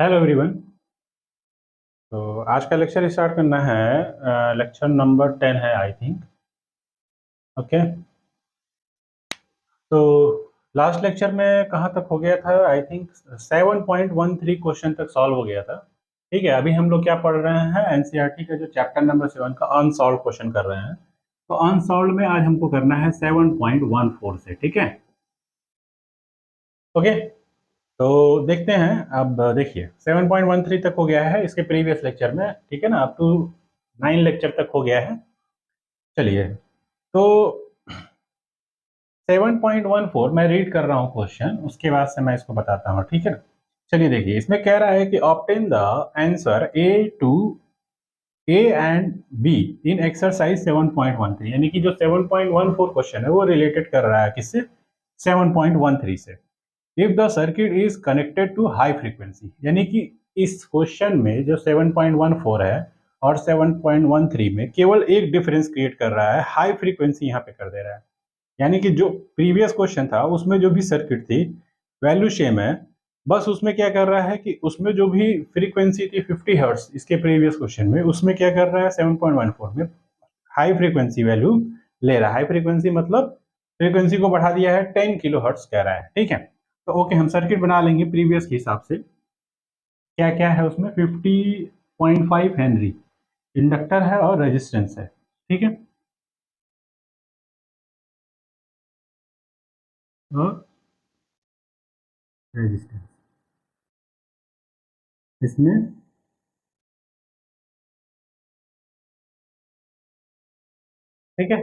Hello everyone. तो आज का लेक्चर स्टार्ट करना है। लेक्चर नंबर 10 है आई थिंक। ओके। तो लास्ट लेक्चर में कहाँ तक हो गया था? आई थिंक 7.13 क्वेश्चन तक सॉल्व हो गया था। ठीक है, अभी हम लोग क्या पढ़ रहे हैं? एनसीईआरटी का जो चैप्टर नंबर 7 का अनसॉल्व क्वेश्चन कर रहे हैं। तो अनसॉल्व में आज हमको करना है 7.14 से। ठीक है, ओके। तो देखते हैं। अब देखिए 7.13 तक हो गया है इसके प्रीवियस लेक्चर में, ठीक है ना। अप टू 9 लेक्चर तक हो गया है। चलिए, तो 7.14 मैं रीड कर रहा हूँ क्वेश्चन, उसके बाद से मैं इसको बताता हूँ, ठीक है ना। चलिए देखिए, इसमें कह रहा है कि obtain the answer A and be in exercise 7.13, यानी कि जो 7.14 क्वेश्चन है वो रिलेटेड कर रहा है किससे? 7.13 से। If the circuit is connected to high frequency, यानी कि इस क्वेश्चन में जो 7.14 है और 7.13 में केवल एक डिफरेंस क्रिएट कर रहा है, हाई फ्रीक्वेंसी यहाँ पे कर दे रहा है। यानी कि जो प्रीवियस क्वेश्चन था उसमें जो भी सर्किट थी वैल्यू सेम है, बस उसमें क्या कर रहा है कि उसमें जो भी फ्रीक्वेंसी थी 50 हर्ट्ज इसके प्रीवियस क्वेश्चन में, उसमें क्या कर रहा है 7.14 में हाई फ्रीक्वेंसी वैल्यू ले रहा है। हाई फ्रीक्वेंसी मतलब फ्रीक्वेंसी को बढ़ा दिया है, 10 किलो हर्ट्ज कह रहा है, ठीक है। तो ओके, हम सर्किट बना लेंगे प्रीवियस के हिसाब से। क्या क्या है उसमें? 50.5 हेनरी इंडक्टर है और रेजिस्टेंस है, ठीक है। और रेजिस्टेंस इसमें, ठीक है।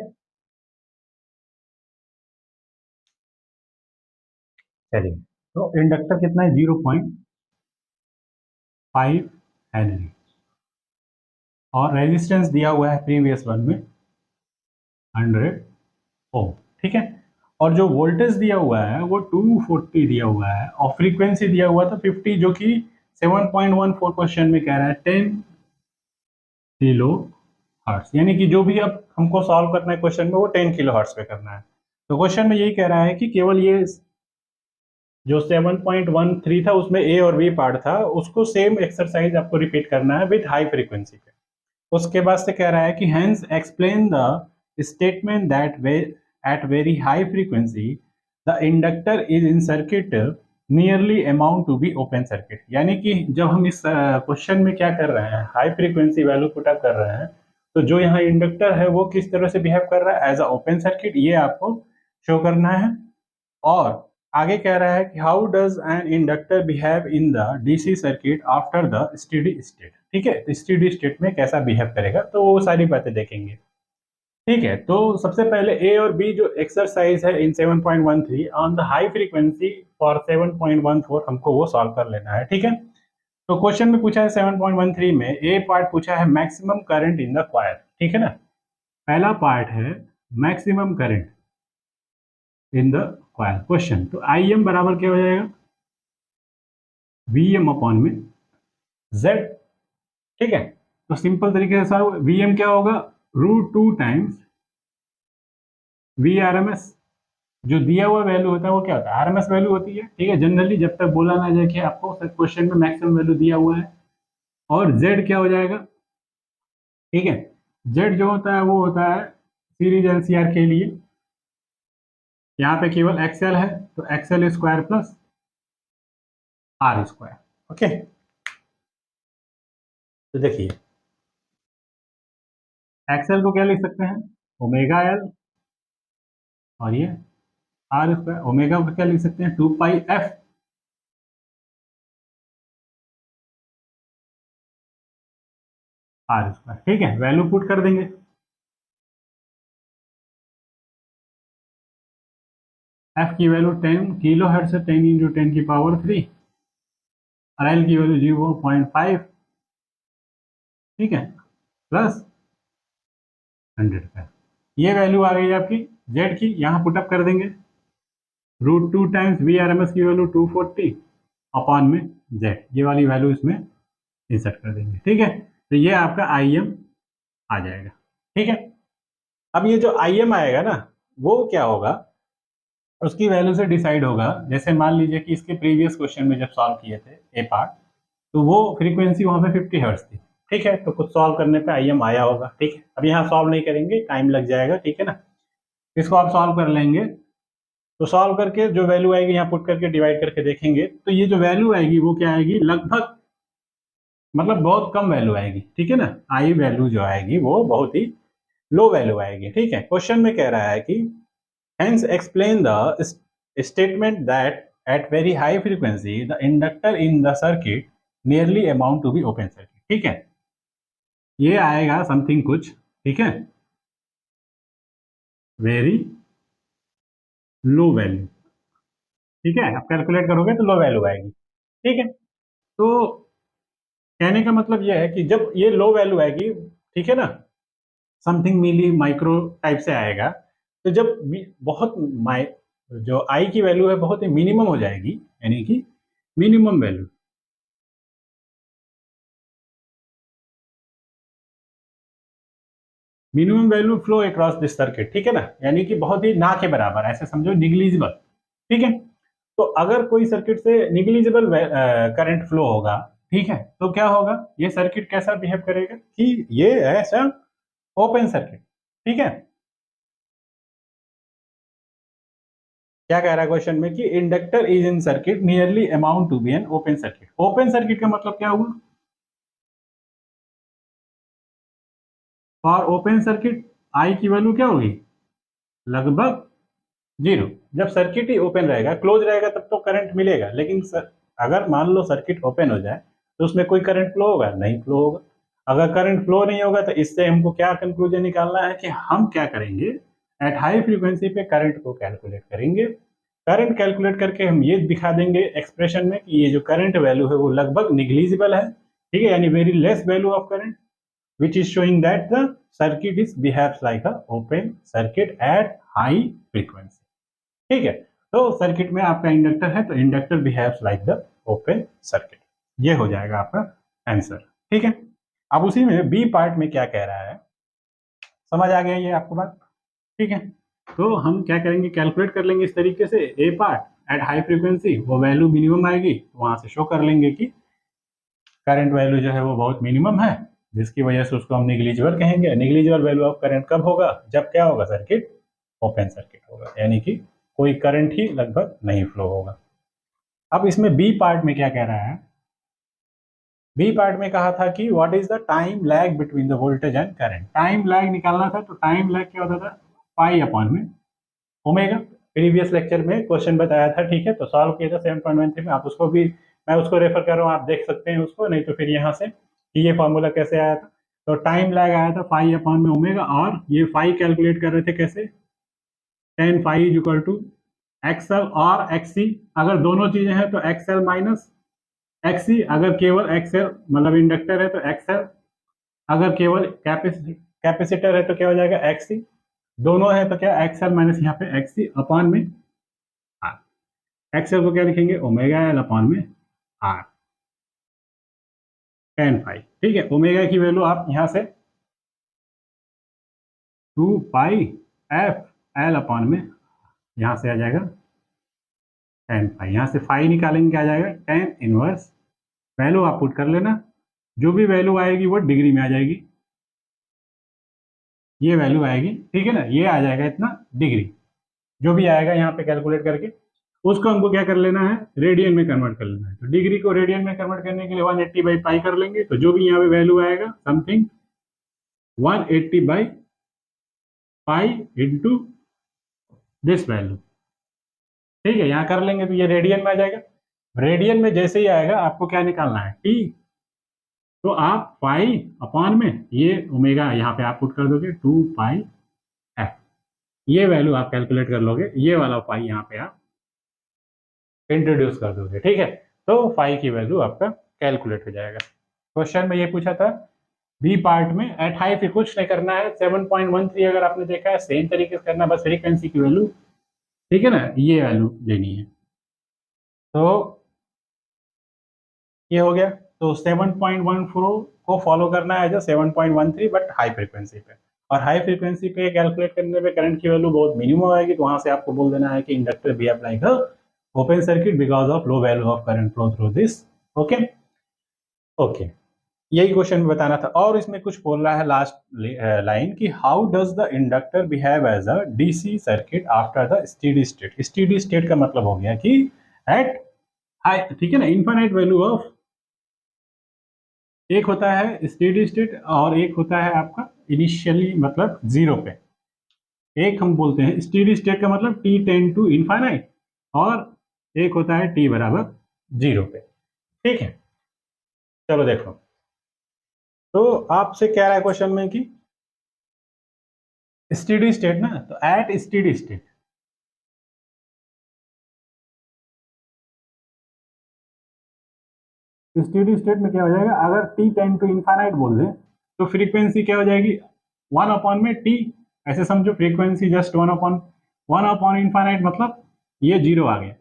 चलिए, तो इंडक्टर कितना है? 0.5 हेनरी। और रेजिस्टेंस दिया हुआ है प्रीवियस वन में 100 ओम, ठीक है। और जो वोल्टेज दिया हुआ है वो 240 दिया हुआ है, और फ्रीक्वेंसी दिया हुआ था 50, जो कि 7.14 क्वेश्चन में कह रहा है 10 किलो हर्ट्स। यानी कि जो भी अब हमको सॉल्व करना है क्वेश्चन में वो 10 किलो हर्ट्स पे करना है। तो क्वेश्चन में यही कह रहा है कि केवल ये जो 7.13 था उसमें ए और बी पार्ट था, उसको सेम एक्सरसाइज आपको रिपीट करना है विथ हाई फ्रीक्वेंसी पे। उसके बाद से कह रहा है कि hence explain the statement that way at very high frequency the inductor is in circuit nearly amount to be open circuit. यानी कि जब हम इस क्वेश्चन में क्या कर रहे हैं, high frequency value put up कर रहे हैं, तो जो यहाँ इंडक्टर है वो किस तरह से बिहेव कर रहा है एज अ ओपन सर्किट, ये आपको शो करना है। और आगे कह रहा है कि how does an inductor behave in the DC circuit after the steady state. ठीक है, तो स्टेडी स्टेट में कैसा बिहेव करेगा, तो वो सारी बातें देखेंगे। ठीक है, तो सबसे पहले ए और बी जो एक्सरसाइज है इन 7.13 on the high frequency for 7.14 हमको वो सॉल्व कर लेना है, ठीक है। तो क्वेश्चन में पूछा है 7.13 में ए पार्ट पूछा है maximum current in the coil, ठीक है ना। पहला पार्ट है maximum current in the coil question. तो आई एम बराबर क्या हो जाएगा? वी एम अपॉन में जेड, ठीक है। तो सिंपल तरीके से सर वी एम क्या होगा? √2 times V R M S. जो दिया हुआ वैल्यू होता है वो क्या होता है? आरएमएस वैल्यू होती है, ठीक है। जनरली जब तक बोला ना जाए कि आपको क्वेश्चन में मैक्सिमम वैल्यू दिया हुआ है। और जेड क्या हो जाएगा? ठीक है, जेड जो होता है वो होता है सीरीज एलसीआर के लिए, यहाँ पे केवल एक्सएल है, तो XL square plus R square. Okay, तो देखिए एक्सएल को क्या लिख सकते हैं? Omega L. और ये आर स्क्वायर, ओमेगा को क्या लिख सकते हैं? 2 पाई एफ। आर स्क्वायर, ठीक है। वैल्यू पुट कर देंगे। एफ की वैल्यू 10 किलो हर्ट्ज है, 10 × 10⁻³ और एल की वैल्यू 0.5, ठीक है, प्लस 100 का। ये वैल्यू आ गई आपकी जेड की, यहाँ पुटअप कर देंगे। √2 times V R M S की वैल्यू 240 अपॉन में जेड, ये वाली वैल्यू इसमें इंसर्ट कर देंगे, ठीक है। तो ये आपका आई एम आ जाएगा, ठीक है। अब ये जो आई एम आएगा ना, वो क्या होगा, उसकी वैल्यू से डिसाइड होगा। जैसे मान लीजिए कि इसके प्रीवियस क्वेश्चन में जब सॉल्व किए थे ए पार्ट, तो वो फ्रीक्वेंसी वहाँ पे 50 हर्ट्ज थी। ठीक है, तो कुछ सॉल्व करने पे IM आया होगा। ठीक है, अब यहाँ सॉल्व नहीं करेंगे, टाइम लग जाएगा। ठीक है ना, इसको आप सॉल्व कर लेंगे, तो सॉल्व करके जो वैल्यू आएगी यहाँ पुट करके डिवाइड करके देखेंगे, तो ये जो वैल्यू आएगी वो क्या आएगी, लगभग मतलब बहुत कम वैल्यू आएगी। ठीक है ना, आई वैल्यू जो आएगी वो बहुत ही लो वैल्यू आएगी। ठीक है, क्वेश्चन में कह रहा है कि hence explain the statement that at very high frequency the inductor in the circuit nearly amount to be open circuit। ठीक है, ये आएगा समथिंग कुछ। ठीक है, वेरी लो वैल्यू। ठीक है, आप कैलकुलेट करोगे तो लो वैल्यू आएगी। ठीक है, तो कहने का मतलब ये है कि जब ये लो वैल्यू आएगी, ठीक है ना, समथिंग मिली माइक्रो टाइप से आएगा, तो जब बहुत जो आई की वैल्यू है बहुत ही मिनिमम हो जाएगी, यानी कि minimum value, minimum value flow across this circuit. ठीक है ना, यानी कि बहुत ही ना के बराबर, ऐसे समझो निग्लिजिबल। ठीक है, तो अगर कोई सर्किट से निग्लिजिबल करंट फ्लो होगा, ठीक है, तो क्या होगा, ये सर्किट कैसा बिहेव करेगा कि ये ऐसा ओपन सर्किट। ठीक है, क्या कह रहा है क्वेश्चन में कि inductor is in circuit nearly amount to be an open circuit. Open circuit का मतलब क्या हुआ, फॉर ओपन सर्किट आई की वैल्यू क्या होगी, लगभग जीरो। जब सर्किट ही ओपन रहेगा, क्लोज रहेगा, तब तो करंट मिलेगा, लेकिन अगर मान लो सर्किट ओपन हो जाए तो उसमें कोई करंट फ्लो होगा, नहीं फ्लो होगा। अगर करंट फ्लो नहीं होगा तो इससे हमको क्या कंक्लूजन निकालना है कि हम क्या करेंगे, एट हाई फ्रीक्वेंसी पे करंट को कैलकुलेट करेंगे। करंट कैलकुलेट करके हम ये दिखा देंगे एक्सप्रेशन में कि ये जो करंट वैल्यू है वो लगभग निग्लिजिबल है। ठीक है, यानी very less value of current which is showing that the circuit is behaves like a open circuit at high frequency। ठीक है, तो सर्किट में आपका इंडक्टर है तो inductor behaves like the open circuit. ये हो जाएगा आपका आंसर। ठीक है, अब उसी में बी पार्ट में क्या कह रहा है, समझ आ गया ये आपको बात। ठीक है, तो हम क्या करेंगे, कैलकुलेट कर लेंगे इस तरीके से, ए पार्ट एट हाई फ्रीक्वेंसी वो वैल्यू मिनिमम आएगी, तो वहां से शो कर लेंगे कि करंट वैल्यू जो है वो बहुत मिनिमम है, जिसकी वजह से उसको हम निग्लिजिबल कहेंगे। निग्लिजिबल वैल्यू ऑफ करंट कब होगा, जब क्या होगा, सर्किट ओपन सर्किट होगा, यानी कि कोई करंट ही लगभग नहीं फ्लो होगा। अब इसमें बी पार्ट में क्या कह रहा है, बी पार्ट में कहा था कि what is the time lag between the voltage and current. Time lag निकालना था, तो टाइम लैग क्या होता था, पाई अपॉन में ओमेगा। प्रीवियस लेक्चर में क्वेश्चन बताया था। ठीक है, तो सॉल्व किया था 7.13 में, आप उसको भी, मैं उसको रेफर कर रहा हूँ, आप देख सकते हैं उसको, नहीं तो फिर यहाँ से कि ये फॉर्मूला कैसे आया था। तो टाइम लैग आया था फाई अपॉन में ओमेगा, और ये फाई कैलकुलेट कर रहे थे कैसे, tan phi is equal to XL और एक्सी। अगर दोनों चीजें हैं तो एक्सएल माइनस एक्सी, अगर केवल एक्सएल मतलब इंडक्टर है तो एक्सएल, अगर केवल कैपेसिटर है तो क्या हो जाएगा, एक्सी। दोनों है तो क्या, एक्सएल माइनस यहाँ पे एक्सी अपॉन में आर। एक्सएल को क्या लिखेंगे, ओमेगा एल अपॉन में आर, टेन फाई। ठीक है, ओमेगा की वैल्यू आप यहाँ से 2 पाई एफ एल अपॉन में, यहाँ से आ जाएगा 10 पाई, यहाँ से फाई निकालेंगे क्या आ जाएगा, 10 इनवर्स। वैल्यू आप पुट कर लेना, जो भी वैल्यू आएगी वो डिग्री में आ जाएगी, ये वैल्यू आएगी। ठीक है ना, ये आ जाएगा इतना डिग्री, जो भी आएगा यहाँ पे कैलकुलेट करके उसको हमको क्या कर लेना है, रेडियन में कन्वर्ट कर लेना है। तो डिग्री को रेडियन में कन्वर्ट करने के लिए 180/पाई कर लेंगे, तो जो भी यहाँ पे वैल्यू आएगा समथिंग 180/पाई इंटू दिस वैल्यू। ठीक है, यहाँ कर लेंगे तो ये रेडियन में आ जाएगा। रेडियन में जैसे ही आएगा आपको क्या निकालना है, टी। तो आप पाई अपॉन में ये ओमेगा यहाँ पे आप पुट कर दोगे 2 पाई एफ, ये वैल्यू आप कैलकुलेट कर लोगे, ये वाला पाई यहाँ पे आप इंट्रोड्यूस कर दोगे। ठीक है, तो फाई की वैल्यू आपका कैलकुलेट हो जाएगा। क्वेश्चन में ये पूछा था बी पार्ट में, एट हाई पे कुछ नहीं करना है, 7.13 अगर आपने देखा है सेम तरीके से करना, बस फ्रीक्वेंसी की वैल्यू, ठीक है ना, ये वैल्यू लेनी है। तो ये हो गया, तो 7.14 को फॉलो करना है जो 7.13 बट हाई फ्रीक्वेंसी पे, और हाई फ्रीक्वेंसी पे कैलकुलेट करने पे करंट की वैल्यू बहुत मिनिमम आएगी, तो वहां से आपको बोल देना है कि inductor behave like a open circuit because of low value of current flow through this. Okay, okay, यही क्वेश्चन बताना था। और इसमें कुछ बोल रहा है लास्ट लाइन कि how does the inductor behave as a DC circuit after the steady state. Steady state का मतलब हो गया कि एट हाई, ठीक है ना, इनफाइनाइट वैल्यू ऑफ, एक होता है स्टेडी स्टेट और एक होता है आपका इनिशियली मतलब जीरो पे। एक हम बोलते हैं स्टेडी स्टेट का मतलब टी टेन टू इनफाइनाइट, और एक होता है टी बराबर जीरो पे। ठीक है, चलो देखो, तो आपसे कह रहा है क्वेश्चन में कि स्टेडी स्टेट ना, तो at steady state, steady state में क्या हो जाएगा, अगर टी टेन टू इनफाइनाइट बोल दें तो फ्रीक्वेंसी क्या हो जाएगी, वन अपॉन में टी, ऐसे समझो frequency just one upon infinite, मतलब ये जीरो आ गया।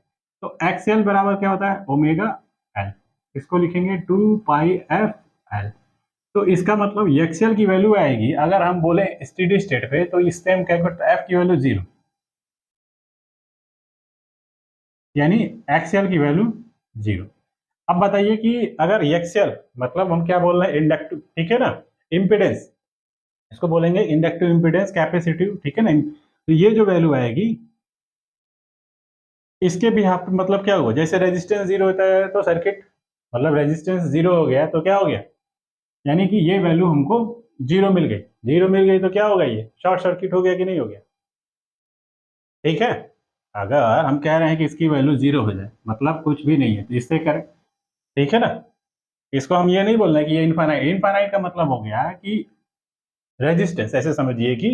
तो एक्सएल बराबर क्या होता है, ओमेगा एल, इसको लिखेंगे टू पाई एफ एल। तो इसका मतलब एक्सएल की वैल्यू आएगी, अगर हम बोले स्टेडी स्टेट पे तो इससे हम क्या करते हैं, एफ की वैल्यू जीरो, यानी एक्सएल की वैल्यू जीरो। अब बताइए कि अगर एक्सएल मतलब हम क्या बोल रहे हैं, इंडक्टिव, ठीक है ना, इम्पिडेंस, इसको बोलेंगे इंडक्टिव इम्पिडेंस, कैपेसिटिव, ठीक है ना। तो ये जो वैल्यू आएगी इसके भी आप मतलब क्या होगा, जैसे रेजिस्टेंस जीरो होता है तो सर्किट मतलब रेजिस्टेंस जीरो हो गया तो क्या हो गया, यानी कि ये वैल्यू हमको जीरो मिल गई। जीरो मिल गई तो क्या होगा, ये शॉर्ट सर्किट हो गया कि नहीं हो गया। ठीक है, अगर हम कह रहे हैं कि इसकी वैल्यू जीरो हो जाए मतलब कुछ भी नहीं है तो इससे करें, ठीक है ना। इसको हम ये नहीं बोल रहे कि ये इनफाइनाइट, इनफाइनाइट का मतलब हो गया कि रेजिस्टेंस, ऐसे समझिए कि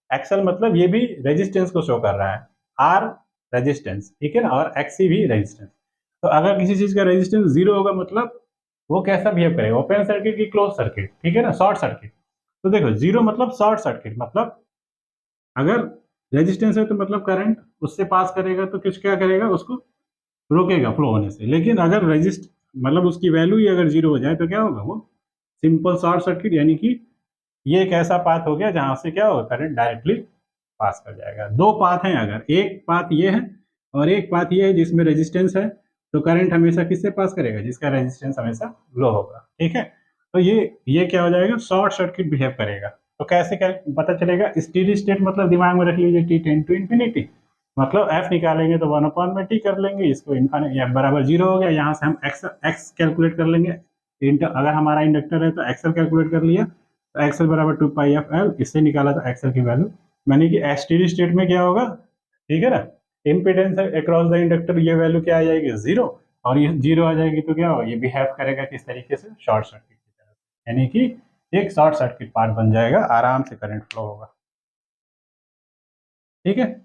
एक्सल मतलब ये भी रेजिस्टेंस को शो कर रहा है, आर रेजिस्टेंस, ठीक है ना, और एक्सी भी रेजिस्टेंस। तो अगर किसी चीज का रेजिस्टेंस जीरो होगा मतलब वो कैसा बिहेव करेगा, ओपन सर्किट की क्लोज सर्किट, ठीक है ना, शॉर्ट सर्किट। तो देखो जीरो मतलब शॉर्ट सर्किट, मतलब अगर रेजिस्टेंस है तो मतलब करंट उससे पास करेगा तो कुछ क्या करेगा, उसको रोकेगा फ्लो होने से। लेकिन अगर रेजिस्ट मतलब उसकी वैल्यू ही अगर जीरो हो जाए तो क्या होगा, वो सिंपल शॉर्ट सर्किट, यानी कि ये एक ऐसा पाथ हो गया जहां से क्या होगा, करंट डायरेक्टली पास कर जाएगा। दो पाथ हैं, अगर एक पाथ ये है और एक पाथ ये है जिसमें रेजिस्टेंस है, तो करंट हमेशा किससे पास करेगा, जिसका रेजिस्टेंस हमेशा लो होगा। ठीक है, तो ये क्या हो जाएगा, शॉर्ट सर्किट बिहेव करेगा। तो कैसे क्या पता चलेगा, स्टेडी स्टेट मतलब दिमाग में रख लीजिए टी टेन टू इन्फिनिटी, मतलब एफ निकालेंगे तो वन अपॉन में टी कर लेंगे, इसको इनफाइनाइट एफ बराबर जीरो हो गया, यहाँ से हम एक्स एक्स कैलकुलेट कर लेंगे। अगर हमारा इंडक्टर है तो एक्सएल कैलकुलेट कर लिया, तो एक्सएल बराबर टू पाई एफ एल, इससे निकाला था एक्सएल की वैल्यू, यानी कि स्टेडी स्टेट में क्या होगा, ठीक है ना, इम्पिडेंस अक्रॉस द इंडक्टर ये वैल्यू क्या आ जाएगी, जीरो, और ये जीरो आ जाएगी तो क्या होगा, ये बिहेव करेगा किस तरीके से, शॉर्ट सर्किट की तरह, यानी कि एक शॉर्ट सर्किट पार्ट बन जाएगा, आराम से करंट फ्लो होगा। ठीक है,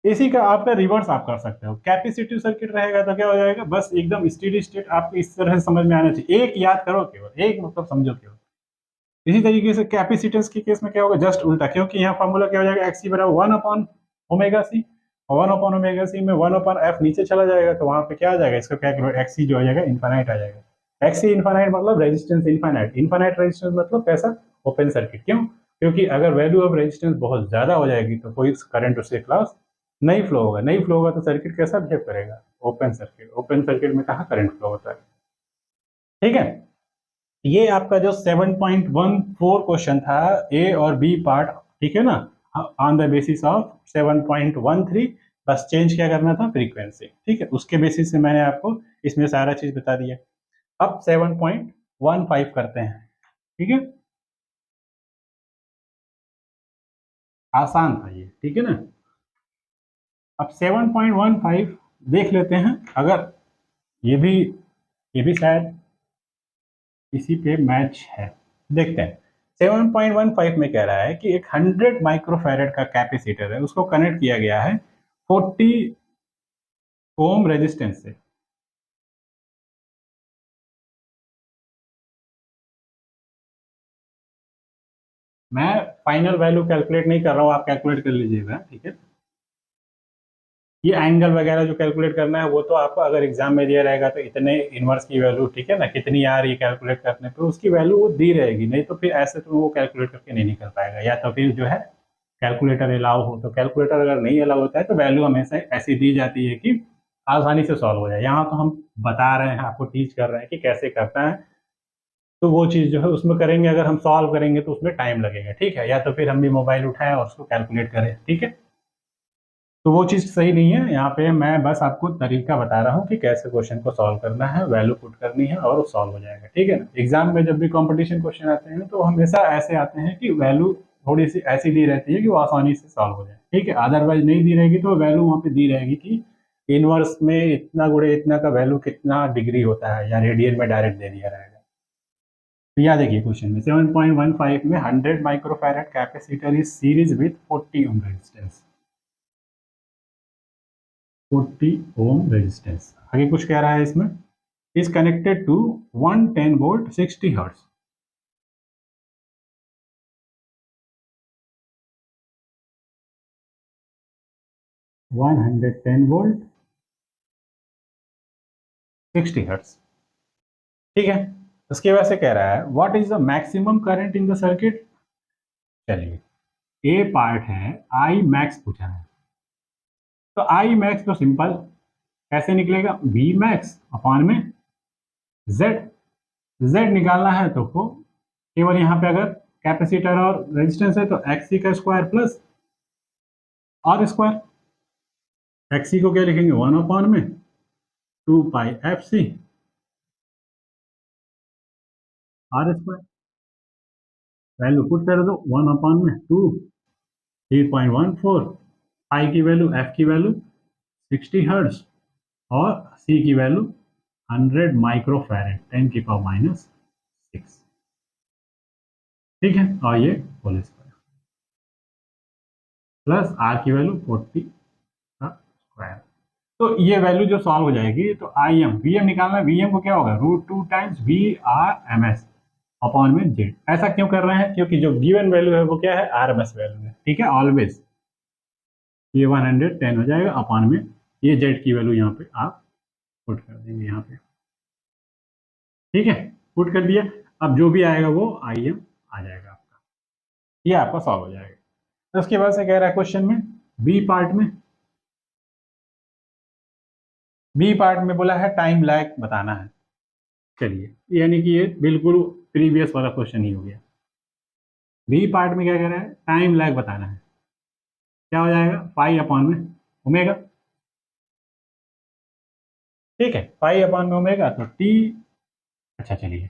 इसी का आपका रिवर्स आप कर सकते हो, कैपेसिटिव सर्किट रहेगा तो क्या हो जाएगा, बस एकदम स्टेडी स्टेट आपको इस तरह से समझ में आना चाहिए, एक याद करो केवल, एक मतलब समझो केवल। इसी तरीके से कैपेसिटेंस के केस में क्या होगा, जस्ट उल्टा, क्योंकि यहाँ फॉर्मूला क्या हो जाएगा, एक्सी बराबर one upon omega C, one upon omega C में वन अपॉन एफ नीचे चला जाएगा तो वहां पे क्या आ जाएगा, इसका क्या करो, एक्सी जो आ जाएगा इन्फानाइट आ जाएगा। एक्सी इन्फानाइट मतलब रेजिस्टेंस इन्फानाइट, इन्फानाइट रेजिस्टेंस मतलब कैसा, ओपन सर्किट। क्यों, क्योंकि अगर वैल्यू ऑफ रेजिस्टेंस बहुत ज्यादा हो जाएगी तो कोई करंट उसके खिलाफ नहीं फ्लो होगा, नहीं फ्लो होगा तो सर्किट कैसा बिहेव करेगा, ओपन सर्किट। ओपन सर्किट में कहाँ करंट फ्लो होता है। ठीक है, ये आपका जो 7.14 क्वेश्चन था, ए और बी पार्ट, ठीक है ना, ऑन द बेसिस ऑफ 7.13, बस चेंज क्या करना था, फ्रीक्वेंसी। ठीक है, उसके बेसिस से मैंने आपको इसमें सारा चीज बता दिया। अब 7.15 करते हैं। ठीक है, आसान था ये, ठीक है ना। अब 7.15 देख लेते हैं, अगर ये भी ये भी शायद इसी पे मैच है, देखते हैं। 7.15 में कह रहा है कि एक 100 माइक्रोफैरेड का कैपेसिटर है, उसको कनेक्ट किया गया है 40 ओम रेजिस्टेंस से। मैं फाइनल वैल्यू कैलकुलेट नहीं कर रहा हूँ, आप कैलकुलेट कर लीजिएगा, ठीक है। ये एंगल वगैरह जो कैलकुलेट करना है वो तो आपको अगर एग्जाम में दिया रहेगा तो इतने इनवर्स की वैल्यू, ठीक है ना, कितनी आ रही है कैलकुलेट करने पे, उसकी वैल्यू वो दी रहेगी, नहीं तो फिर ऐसे तो वो कैलकुलेट करके नहीं निकल पाएगा। या तो फिर जो है कैलकुलेटर अलाउ हो, तो कैलकुलेटर अगर नहीं अलाउ होता है तो वैल्यू हमेशा ऐसी दी जाती है कि आसानी से सॉल्व हो जाए। यहाँ तो हम बता रहे हैं, आपको टीच कर रहे हैं कि कैसे करता है, तो वो चीज़ जो है उसमें करेंगे, अगर हम सॉल्व करेंगे तो उसमें टाइम लगेगा, ठीक है, या तो फिर हम भी मोबाइल उठाएं और उसको कैलकुलेट करें, ठीक है। तो वो चीज़ सही नहीं है। यहाँ पे मैं बस आपको तरीका बता रहा हूँ कि कैसे क्वेश्चन को सॉल्व करना है, वैल्यू पुट करनी है और वो सॉल्व हो जाएगा, ठीक है ना। एग्जाम में जब भी कंपटीशन क्वेश्चन आते हैं तो हमेशा ऐसे आते हैं कि वैल्यू थोड़ी सी ऐसी दी रहती है कि वो आसानी से सॉल्व हो जाए, ठीक है। अदरवाइज नहीं दी रहेगी तो वैल्यू वहाँ पे दी रहेगी कि इनवर्स में इतना गुणे इतना का वैल्यू कितना डिग्री होता है, या रेडियन में डायरेक्ट दे दिया रहेगा। तो यहाँ देखिए क्वेश्चन में 7.15 में 100 microfarad capacitor is series with 40 ohm resistance, 40 ohm resistance. आगे कुछ कह रहा है इसमें, is connected to 110 volt 60 hertz. 110 volt 60 hertz, ठीक है। उसके बाद से कह रहा है what is the maximum current in the circuit. चलिए, ए पार्ट है, आई मैक्स पूछा है, तो आई मैक्स तो सिंपल कैसे निकलेगा, वी मैक्स अपॉन में जेड। जेड निकालना है तो को केवल यहाँ पे अगर कैपेसिटर और रेजिस्टेंस है तो एक्सी का square plus R square. XC को क्या लिखेंगे, 1 अपॉन में 2 pi F C R square. Value put कर दो, 1/2 3.14, आई की वैल्यू, एफ की वैल्यू 60 हर्ट्ज और सी की वैल्यू 100 माइक्रोफैरेड 10⁻⁻⁶, ठीक है। और ये होल स्क्वायर प्लस आर की वैल्यू 40 का स्क्वायर। तो ये वैल्यू जो सॉल्व हो जाएगी तो आई एम, वी एम निकालना है, वी एम को क्या होगा, √2 times V R M S upon में जेड। ऐसा क्यों कर रहे हैं, क्योंकि जो गिवन वैल्यू है वो क्या है, आर एम एस वैल्यू है, ठीक है, ऑलवेज। ये 110 हो जाएगा अपॉन में ये जेड की वैल्यू यहाँ पे आप पुट कर देंगे यहाँ पे, ठीक है। पुट कर दिया, अब जो भी आएगा वो आई एम आ जाएगा आपका, ये आपका सॉल्व हो जाएगा। तो उसके बाद से कह रहा है क्वेश्चन में बी पार्ट में, बी पार्ट में बोला है टाइम लैग बताना है। चलिए, यानी कि ये बिल्कुल प्रीवियस वाला क्वेश्चन ही हो गया। बी पार्ट में क्या कह रहा है, टाइम लैग बताना है। क्या हो जाएगा, पाई अपॉन में ओमेगा, ठीक है, पाई अपॉन में ओमेगा तो टी। अच्छा चलिए,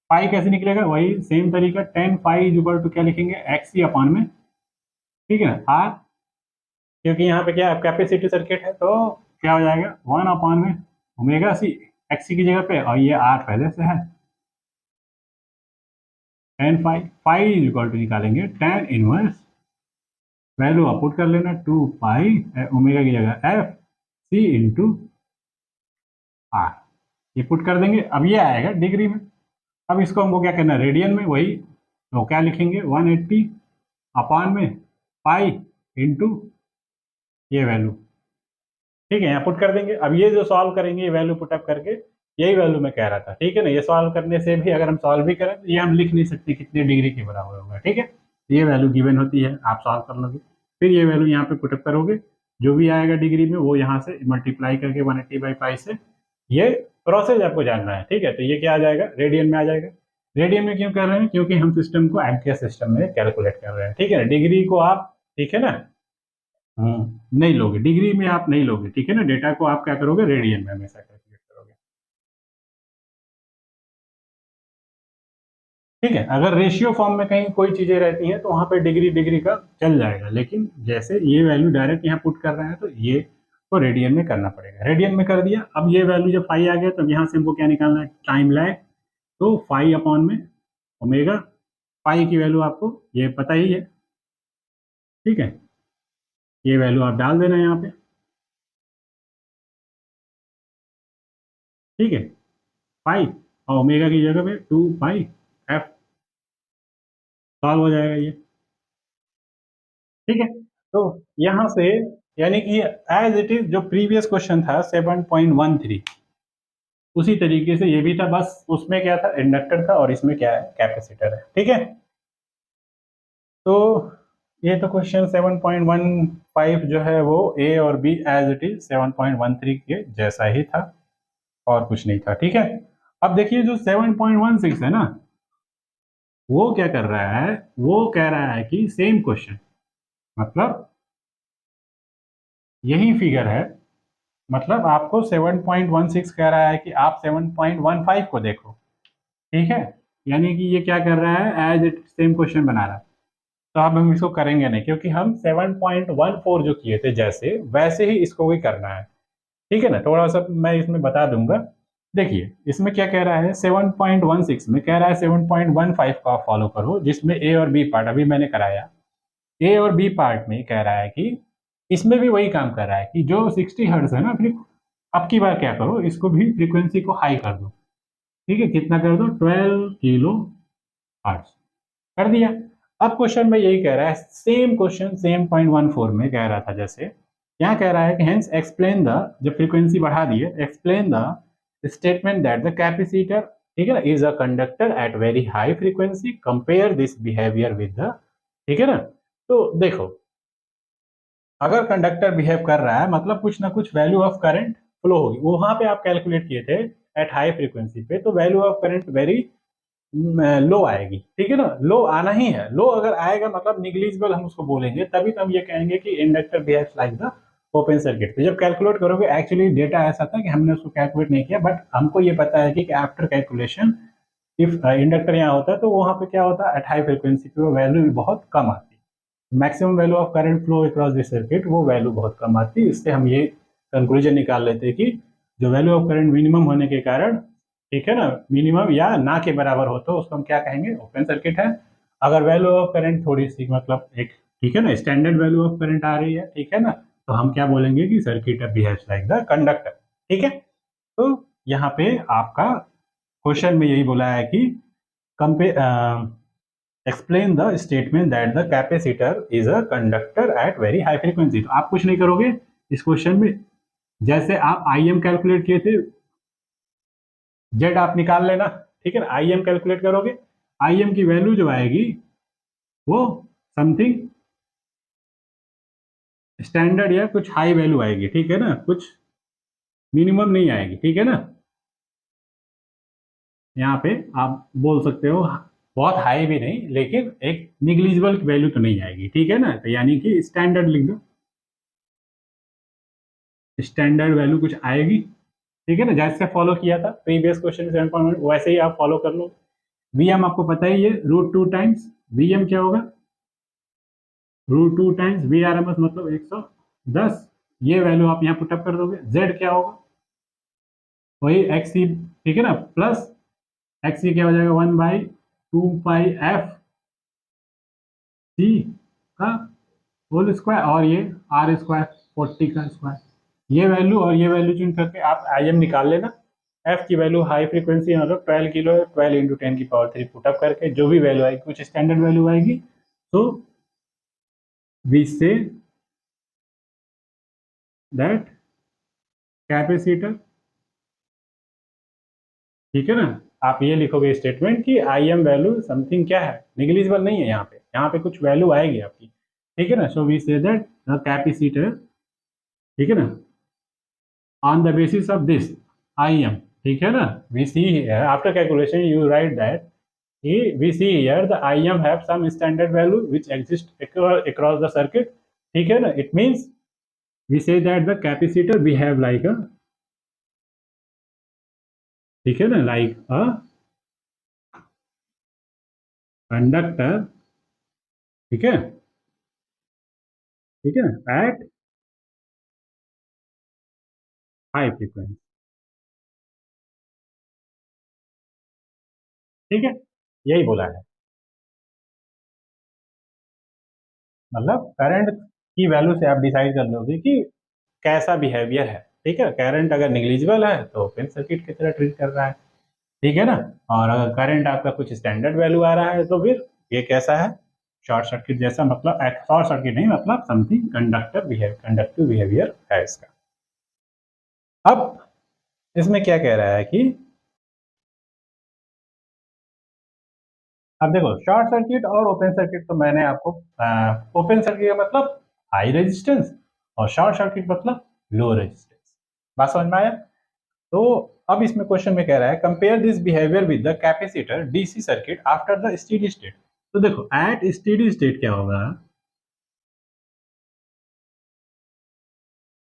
पाई कैसे निकलेगा, वही सेम तरीका, 10 पाई इज इक्वल टू क्या लिखेंगे, एक्स सी अपॉन में, ठीक है ना, आर, क्योंकि यहाँ पे क्या कैपेसिटी सर्किट है तो क्या हो जाएगा 1 अपॉन में ओमेगा सी, एक्स सी की जगह पे, और ये आर पहले से है 10 पाई। पाई इज इक्वल टू निकालेंगे टेन इनवर्स, वैल्यू आप पुट कर लेना 2 पाई ओमेगा की जगह एफ सी इंटू आर, ये पुट कर देंगे। अब ये आएगा डिग्री में, अब इसको हमको क्या करना है, रेडियन में, वही तो क्या लिखेंगे 180 अपॉन में पाई इंटू ये वैल्यू, ठीक है, यहाँ पुट कर देंगे। अब ये जो सॉल्व करेंगे ये वैल्यू पुटअप करके, यही वैल्यू मैं कह रहा था, ठीक है ना। ये सॉल्व करने से भी अगर हम सॉल्व भी करें तो ये हम लिख नहीं सकते कितने डिग्री के बराबर होगा, ठीक है। ये वैल्यू गिवन होती है, आप सॉल्व कर लोगे, फिर ये वैल्यू यहाँ पे पुटअप करोगे, जो भी आएगा डिग्री में वो यहाँ से मल्टीप्लाई करके 180/पाई से, ये प्रोसेस आपको जानना है, ठीक है। तो ये क्या आ जाएगा, रेडियन में आ जाएगा। रेडियन में क्यों कर रहे हैं, क्योंकि हम सिस्टम को एम्पियर सिस्टम में कैलकुलेट कर रहे हैं, ठीक है ना। डिग्री को आप, ठीक है ना, नहीं लोगे, डिग्री में आप नहीं लोगे, ठीक है ना। डेटा को आप क्या करोगे, रेडियन में हमेशा कैलकुलेट करोगे, ठीक है। अगर रेशियो फॉर्म में कहीं कोई चीजें रहती हैं तो वहां पे डिग्री डिग्री का चल जाएगा, लेकिन जैसे ये वैल्यू डायरेक्ट यहाँ पुट कर रहे हैं तो ये तो रेडियन में करना पड़ेगा। रेडियन में कर दिया, अब ये वैल्यू जब फाई आ गया तो यहाँ से हमको क्या निकालना है, टाइम लैग, तो फाई अपॉन में ओमेगा, पाई की वैल्यू आपको ये पता ही है, ठीक है। ये वैल्यू आप डाल देना यहाँ पे, ठीक है, पाई और ओमेगा की जगह पे 2 पाई एफ, सॉल्व हो जाएगा ये, ठीक है। तो यहाँ से यानी कि एज इट इज जो प्रीवियस क्वेश्चन था 7.13, उसी तरीके से ये भी था, बस उसमें क्या था, इंडक्टर था और इसमें क्या है, कैपेसिटर है, ठीक है। तो ये तो क्वेश्चन 7.15 जो है वो ए और बी एज इट इज 7.13 के जैसा ही था और कुछ नहीं था। ठीक है, अब देखिए जो 7.16 है ना, वो क्या कर रहा है, वो कह रहा है कि सेम क्वेश्चन, मतलब यही फिगर है, मतलब आपको 7.16 कह रहा है कि आप 7.15 को देखो। ठीक है, यानी कि ये क्या कर रहा है, एज इट सेम क्वेश्चन बना रहा है। तो अब हम इसको करेंगे नहीं, क्योंकि हम 7.14 जो किए थे जैसे वैसे ही इसको भी करना है। ठीक है ना, थोड़ा सा मैं इसमें बता दूंगा। देखिए इसमें क्या कह रहा है, 7.16 में कह रहा है 7.15 को आप फॉलो करो, जिसमें ए और बी पार्ट अभी मैंने कराया। ए और बी पार्ट में कह रहा है कि इसमें भी वही काम कर रहा है कि जो 60 हर्ट्ज है ना, फिर अब की बार क्या करो, इसको भी फ्रीक्वेंसी को हाई कर दो। ठीक है, कितना कर दो, 12 kHz कर दिया। अब क्वेश्चन में यही कह रहा है, सेम क्वेश्चन सेम 0.14 में कह रहा था जैसे, यहाँ कह रहा है कि हेंस एक्सप्लेन द, जब फ्रीक्वेंसी बढ़ा दिए, explain the statement that the capacitor, ठीक है ना, is a conductor at very high frequency, compare this behaviour with the, ठीक है ना। तो देखो, अगर कंडक्टर बिहेव कर रहा है मतलब कुछ ना कुछ वैल्यू ऑफ करंट फ्लो होगी, वहां पे आप कैलकुलेट किए थे एट हाई फ्रीक्वेंसी पे, तो value of current very low आएगी। ठीक है ना, लो आना ही है, लो अगर आएगा मतलब निग्लिजिबल हम उसको बोलेंगे, तभी तो हम ये कहेंगे कि inductor behaves like the open circuit. तो जब कैलकुलेट करोगे, एक्चुअली डेटा ऐसा था कि हमने उसको कैलकुलेट नहीं किया, बट हमको ये पता है कि आफ्टर कैलकुलेशन इफ इंडक्टर यहाँ होता है तो वहां पे क्या होता है, एट हाई फ्रिक्वेंसी पे वो वैल्यू भी बहुत कम आती है, maximum value of current flow across this circuit, वो वैल्यू बहुत कम आती है। इससे हम ये कंक्लूजन निकाल लेते हैं कि जो वैल्यू ऑफ करंट मिनिमम होने के कारण, ठीक है ना, मिनिमम या ना के बराबर हो, तो उसको हम क्या कहेंगे, ओपन सर्किट है। अगर वैल्यू ऑफ करंट थोड़ी सी मतलब एक, ठीक है ना, स्टैंडर्ड वैल्यू ऑफ करंट आ रही है, ठीक है ना, तो हम क्या बोलेंगे कि circuit behaves like the conductor. ठीक है, तो यहाँ पे आपका क्वेश्चन में यही बोला है कि compare, explain the statement that the capacitor is a conductor at very high frequency. तो आप कुछ नहीं करोगे इस क्वेश्चन में, जैसे आप आई एम कैलकुलेट किए थे, जेड आप निकाल लेना। ठीक है ना, आई एम कैलकुलेट करोगे, आई एम की वैल्यू जो आएगी वो समथिंग स्टैंडर्ड या कुछ हाई वैल्यू आएगी। ठीक है ना, कुछ मिनिमम नहीं आएगी। ठीक है ना, यहाँ पे आप बोल सकते हो बहुत हाई भी नहीं, लेकिन एक निग्लिजिबल वैल्यू तो नहीं आएगी। ठीक है ना, तो यानी कि स्टैंडर्ड लिख दो, स्टैंडर्ड वैल्यू कुछ आएगी। ठीक है ना, जैसे फॉलो किया था प्रीवियस क्वेश्चन 7.1, वैसे ही आप फॉलो कर लो। वी एम आपको पता ही है, √2 टाइम्स वी एम क्या होगा, √2 times V R M S, मतलब 110। ये वैल्यू आप यहाँ पुटअप कर दोगे। जेड क्या होगा, वही एक्स सी, ठीक है ना, प्लस एक्स सी क्या हो जाएगा, 1/2 पाई एफ सी का होल स्क्वायर, और ये आर स्क्वायर 40 का स्क्वायर। ये वैल्यू और ये वैल्यू चुन करके आप आई एम निकाल लेना। एफ की वैल्यू हाई फ्रीक्वेंसी मतलब 12 किलो है, 12 × 10⁻³ पुटअप करके जो भी वैल्यू आएगी, कुछ स्टैंडर्ड वैल्यू आएगी, तो वी से दैट कैपेसिटर, ठीक है ना, आप ये लिखोगे स्टेटमेंट कि आई एम वैल्यू समथिंग क्या है, निग्लिजिबल नहीं है, यहाँ पे कुछ वैल्यू आएगी आपकी। ठीक है ना, so we say that the capacitor, ठीक है ना, on the basis of this I M, ठीक है ना, we see after calculation you write that we see here the IM have some standard value which exist across the circuit. ठीक है ना, it means we say that the capacitor behave like a, ठीक है ना, like a conductor, ठीक है, ठीक है ना, at high frequency। ठीक है, यही बोला है, मतलब करंट की वैल्यू से आप डिसाइड कर लोगे कि कैसा बिहेवियर है। ठीक है, करंट अगर निग्लिजिबल है तो ओपन सर्किट की तरह ट्रीट कर रहा है। ठीक है ना, और अगर करंट आपका कुछ स्टैंडर्ड वैल्यू आ रहा है तो फिर ये कैसा है, शॉर्ट सर्किट जैसा, मतलब शॉर्ट सर्किट नहीं, मतलब समथिंग कंडक्टिव बिहेवियर है इसका। अब इसमें क्या कह रहा है कि अब देखो शॉर्ट सर्किट और ओपन सर्किट तो मैंने आपको, ओपन सर्किट का मतलब हाई रेजिस्टेंस और शॉर्ट सर्किट मतलब लो रेजिस्टेंस। बात समझ में आया? तो अब इसमें क्वेश्चन में कह रहा है compare this behaviour with the capacitor DC circuit after the steady state. तो देखो एट स्टेडी स्टेट क्या होगा।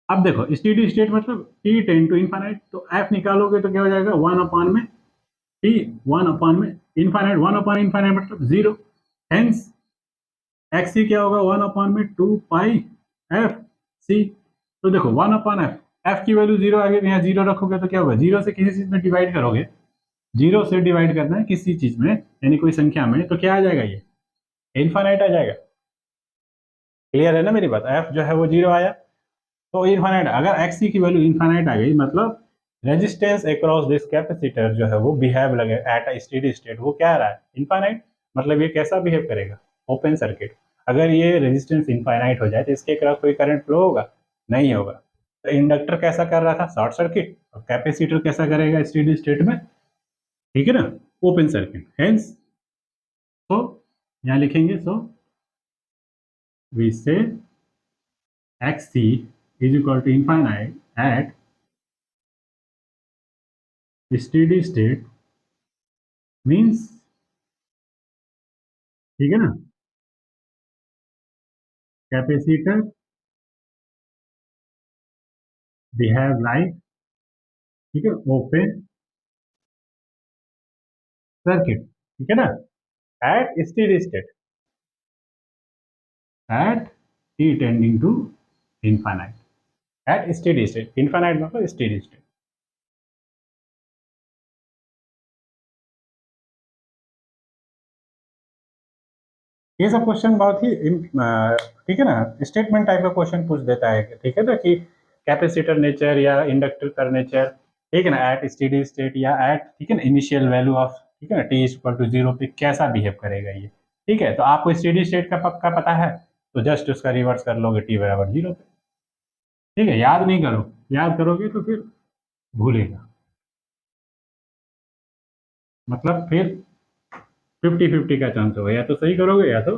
अब देखो स्टेडी स्टेट मतलब टी टेन टू इन्फाइनाइट, तो एफ निकालोगे तो क्या हो जाएगा, वन अपॉन में टी, वन अपॉन में इन्फाइनाइट, वन अपॉन इन्फाइनाइट मतलब जीरो। हेंस एक्स सी क्या होगा, वन अपॉन में टू पाई एफ सी। तो देखो वन अपॉन एफ, एफ की वैल्यू जीरो आ गई, यहाँ जीरो रखोगे तो क्या होगा, जीरो से किसी चीज में डिवाइड करोगे, जीरो से डिवाइड करना है किसी चीज में यानी कोई संख्या में, तो क्या आ जाएगा, ये इन्फाइनाइट आ जाएगा। क्लियर है ना मेरी बात? एफ जो है वो जीरो आया तो इन्फाइनाइट, अगर एक्स सी की वैल्यू इन्फाइनाइट आ गई मतलब रेजिस्टेंस अक्रॉस दिस कैपेसिटर जो है वो बिहेव लगे एट अ स्टेडी स्टेट, वो क्या आ रहा है, इन्फाइनाइट। मतलब ये कैसा बिहेव करेगा, ओपन सर्किट। अगर ये रेजिस्टेंस इन्फाइनाइट हो जाए तो इसके अक्रॉस कोई करंट फ्लो होगा, नहीं होगा। तो इंडक्टर कैसा कर रहा था, शॉर्ट सर्किट, और कैपेसिटर कैसा करेगा स्टेडी स्टेट में, ठीक है ना, ओपन सर्किट। हेंस तो यहाँ लिखेंगे, so we say X C is equal to infinite at steady state means, ठीक है ना, कैपेसिटर बिहेव लाइक, ठीक है, ओपन सर्किट, ठीक है ना, at steady state at T tending to infinite, at steady state, infinite मतलब स्टेडी स्टेट। ये सब क्वेश्चन बहुत ही ठीक है ना, स्टेटमेंट टाइप का क्वेश्चन पूछ देता है, ठीक है ना, कि कैपेसिटर नेचर या इंडक्टर का नेचर, ठीक है ना, एट स्टेडी स्टेट या एट, ठीक है ना, इनिशियल वैल्यू ऑफ, ठीक है ना, टी इक्वल टू जीरो पे कैसा बिहेव करेगा ये। ठीक है, तो आपको स्टेडी स्टेट का पक्का पता है तो जस्ट उसका रिवर्स कर लोगे टी बराबर जीरो पे। ठीक है, याद नहीं करो, याद करोगे तो फिर भूलेगा, मतलब फिर फिफ्टी फिफ्टी का चांस होगा, या तो सही करोगे या तो।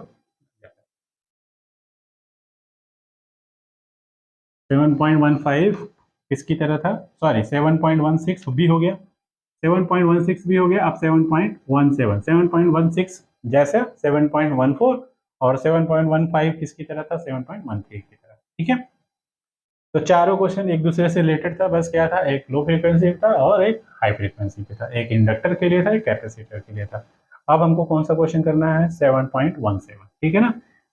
7.15 किसकी तरह था, सॉरी 7.16 भी हो गया, 7.16 भी हो गया, अब 7.17, 7.16 जैसे 7.14, और 7.15 किसकी तरह था, 7.13 की तरह, ठीक है। तो चारों क्वेश्चन एक दूसरे से रिलेटेड था, बस क्या था, एक लो फ्रीक्वेंसी था और एक हाई फ्रीक्वेंसी पे था, एक इंडक्टर के लिए था, एक कैपेसिटर के लिए था। अब हमको कौन सा क्वेश्चन करना है, 7.17, ठीक है ना।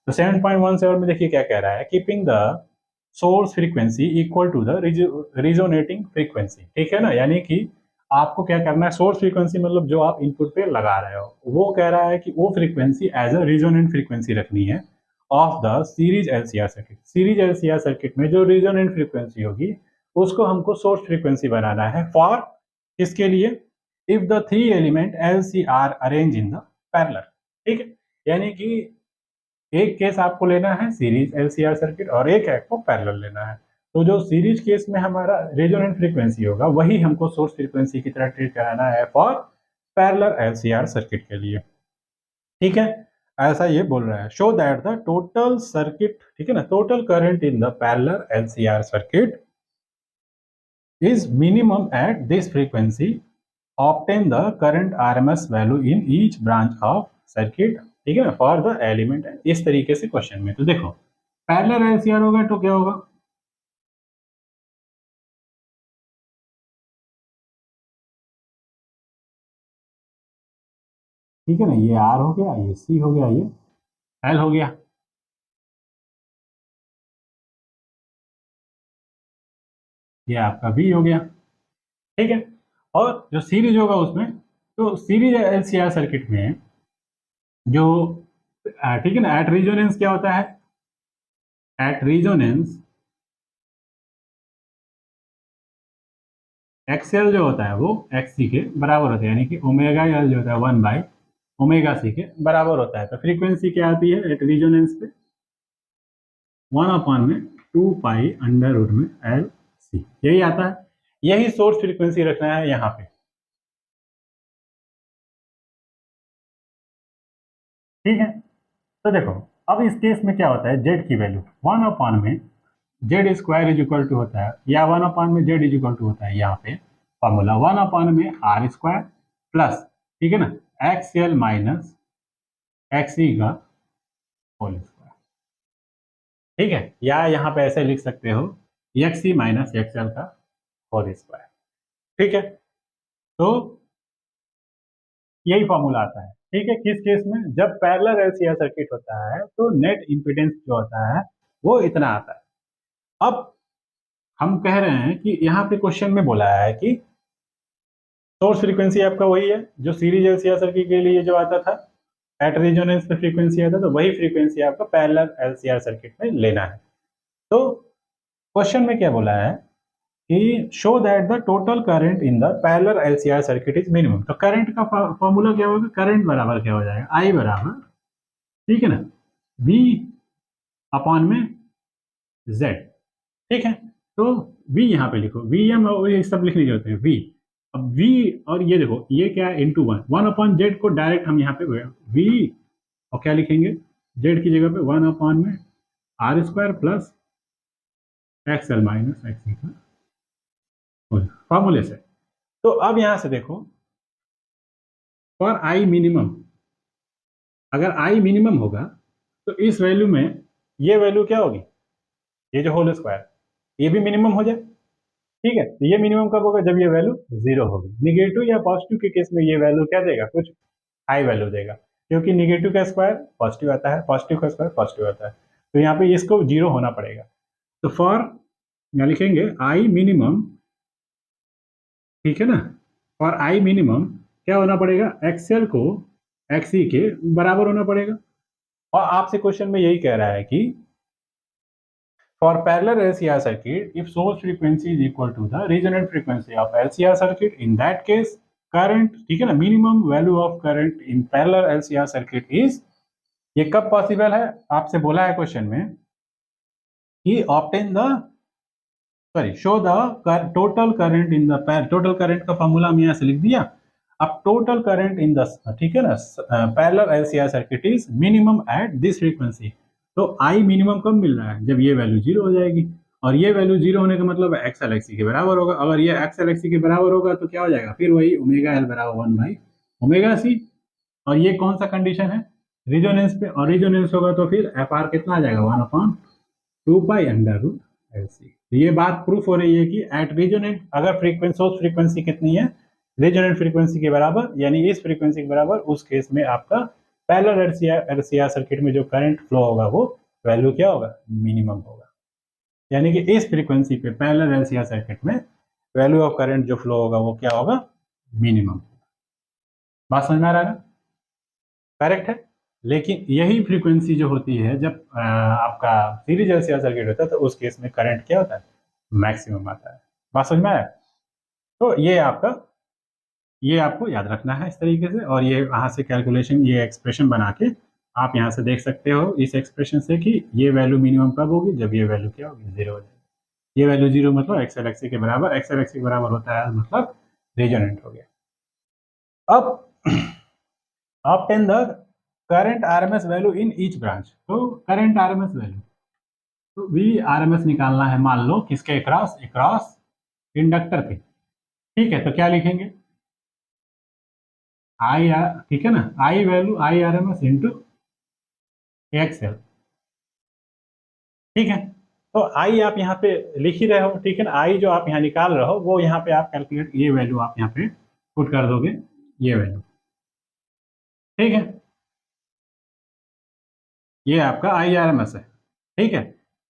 तो 7.17 में देखिए क्या कह रहा है, keeping the source frequency equal to the resonating frequency, ठीक है ना, यानी कि आपको क्या करना है, सोर्स फ्रीक्वेंसी मतलब जो आप इनपुट पे लगा रहे हो, वो कह रहा है कि वो frequency as a resonant frequency रखनी है of the series LCR circuit. Series LCR circuit में जो रिजोनेंट फ्रीक्वेंसी होगी उसको हमको सोर्स फ्रीक्वेंसी बनाना है फॉर, किसके लिए, if the three element LCR arrange in the parallel, ठीक है। यानी कि एक केस आपको लेना है सीरीज एलसीआर सर्किट और एक आपको पैरेलल लेना है। तो जो सीरीज केस में हमारा रेजोनेंट फ्रीक्वेंसी होगा वही हमको सोर्स फ्रीक्वेंसी की तरह ट्रीट कराना है फॉर पैरेलल एलसीआर सर्किट के लिए, ठीक है। ऐसा ये बोल रहा है, show that the total circuit, ठीक है ना, total current in the parallel LCR circuit is minimum at this frequency, obtain the current RMS value in each branch of circuit, ठीक है ना, फॉर द एलिमेंट, इस तरीके से क्वेश्चन में। तो देखो पैरेलल एलसीआर होगा तो क्या होगा, ठीक है ना, ये आर हो गया, ये सी हो गया, ये एल हो गया, ये आपका बी हो गया, ठीक है। और जो सीरीज होगा उसमें, तो सीरीज एलसीआर सर्किट में जो ठीक है ना, एट रेजोनेंस क्या होता है, एट रेजोनेंस एक्सएल जो होता है वो एक्ससी के बराबर होता है, यानी कि ओमेगा एल जो होता है 1/ओमेगा सी के बराबर होता है। तो फ्रीक्वेंसी क्या आती है एट रेजोनेंस पे, 1 अपॉन में 2 पाई अंडर रूट में एल सी, यही आता है। यही सोर्स फ्रीक्वेंसी रखना है यहाँ पे, ठीक है। तो देखो, अब इस केस में क्या होता है, जेड की वैल्यू 1 में Z square is equal to होता है, या 1 में जेड इज इक्वल टू होता है यहाँ पे फॉर्मूला 1 में आर स्क्वायर प्लस, ठीक है ना, एक्स एल माइनस एक्स ई का होल स्क्वायर। ठीक है, या यहाँ पे ऐसे लिख सकते हो x E minus x L का होल स्क्वायर। ठीक है, तो यही फॉर्मूला आता है। ठीक है, किस केस में, जब पैरेलल एलसीआर सर्किट होता है तो नेट इंपीडेंस जो होता है वो इतना आता है। अब हम कह रहे हैं कि यहाँ पे क्वेश्चन में बोला है कि सोर्स फ्रीक्वेंसी आपका वही है जो सीरीज एलसीआर सर्किट के लिए जो आता था, एट रेजोनेंस पे फ्रीक्वेंसी आता, तो वही फ्रीक्वेंसी आपका पैरेलल एलसीआर सर्किट में लेना है। तो क्वेश्चन में क्या बोला है कि show that the total current in the parallel LCR circuit is minimum. तो करंट का फॉर्मूला क्या होगा, करंट बराबर क्या हो जाएगा, आई बराबर, ठीक है ना, v अपॉन में z। ठीक है, तो v यहाँ पे लिखो, वी एम ये सब लिखने के होते हैं v। अब v, और ये देखो ये क्या है, इंटू 1 को डायरेक्ट हम यहाँ पे v, और क्या लिखेंगे, z की जगह पे 1 में R square plus X L minus X का फॉर्मूले से। तो अब यहाँ से देखो, फॉर आई मिनिमम, अगर आई मिनिमम होगा तो इस वैल्यू में ये वैल्यू क्या होगी, ये जो होल स्क्वायर, ये भी मिनिमम हो जाए। ठीक है, तो ये मिनिमम कब होगा, जब ये वैल्यू जीरो होगी। निगेटिव या पॉजिटिव के केस में ये वैल्यू क्या देगा, कुछ हाई वैल्यू देगा, क्योंकि निगेटिव का स्क्वायर पॉजिटिव आता है, पॉजिटिव का स्क्वायर पॉजिटिव आता है, तो यहाँ पे इसको जीरो होना पड़ेगा। तो फॉर, यहाँ लिखेंगे आई मिनिमम, ठीक है ना, फॉर आई मिनिमम क्या होना पड़ेगा, एक्सएल को एक्सई के बराबर होना पड़ेगा। और आपसे क्वेश्चन में यही कह रहा है कि for parallel LCR circuit, if source frequency is equal to the resonant frequency of LCR circuit, in that case current, ठीक है ना, minimum value of current in parallel LCR circuit is, ये कब पॉसिबल है, आपसे बोला है क्वेश्चन में कि obtain the, sorry, show the total current in the, total current का फॉर्मूला हम यहाँ से लिख दिया। अब टोटल करंट इन द, ठीक है ना, parallel LCR circuit is minimum at this frequency. तो आई मिनिमम कब मिल रहा है, जब ये वैल्यू जीरो हो जाएगी, और ये वैल्यू जीरो होने का मतलब एक्स एल एक्सी के बराबर होगा। अगर ये एक्स एल एक्सी के बराबर होगा तो क्या हो जाएगा, फिर वही ओमेगा एल बराबर 1/ओमेगा सी। और ये कौन सा कंडीशन है, रिजोनेंस पे, और रिजोनेंस होगा तो फिर एफ आर कितना आ जाएगा, 1/2 pi under root L C. तो ये बात प्रूफ हो रही है कि एट रिजोनेंट, अगर फ्रीक्वेंसी, सोर्स फ्रीक्वेंसी कितनी है, रिजोनेंट फ्रीक्वेंसी के बराबर, यानी इस फ्रीक्वेंसी के बराबर, उस केस में आपका पैरेलल एलसीआर सर्किट में जो करंट फ्लो होगा वो वैल्यू क्या होगा, मिनिमम होगा। यानी कि इस फ्रीक्वेंसी पे पैरेलल एलसीआर सर्किट में वैल्यू ऑफ करंट जो फ्लो होगा वो क्या होगा, मिनिमम। बात समझ में आ रहा है ना, करेक्ट है। लेकिन यही फ्रीक्वेंसी जो होती है जब आपका सीरीज एलसीआर सर्किट होता है, तो उस केस में करंट क्या होता है, मैक्सिमम आता है। बात समझ में आया। तो ये आपका, ये आपको याद रखना है इस तरीके से, और ये वहाँ से कैलकुलेशन, ये एक्सप्रेशन बना के आप यहाँ से देख सकते हो इस एक्सप्रेशन से कि ये वैल्यू मिनिमम कब होगी, जब ये वैल्यू क्या होगी, जीरो हो जाएगी। ये वैल्यू जीरो मतलब एक्सएल एक्सी के बराबर, एक्सएल एक्सी के बराबर होता है मतलब रेजोनेंट हो गया। अब obtain the current RMS value in each branch. तो करंट आरएमएस वैल्यू, तो वी आरएमएस निकालना है, मान लो किसके अक्रॉस, अक्रॉस इंडक्टर के। ठीक है, तो क्या लिखेंगे, आई आर, ठीक है ना, I value I R M S into XL. ठीक है, तो आई आप यहाँ पे लिख ही रहे हो, ठीक है ना, आई जो आप यहाँ निकाल रहे हो वो यहाँ पे आप कैलकुलेट, ये वैल्यू आप यहाँ पे पुट कर दोगे, ये वैल्यू। ठीक है, ये आपका आई आर एम एस है। ठीक है,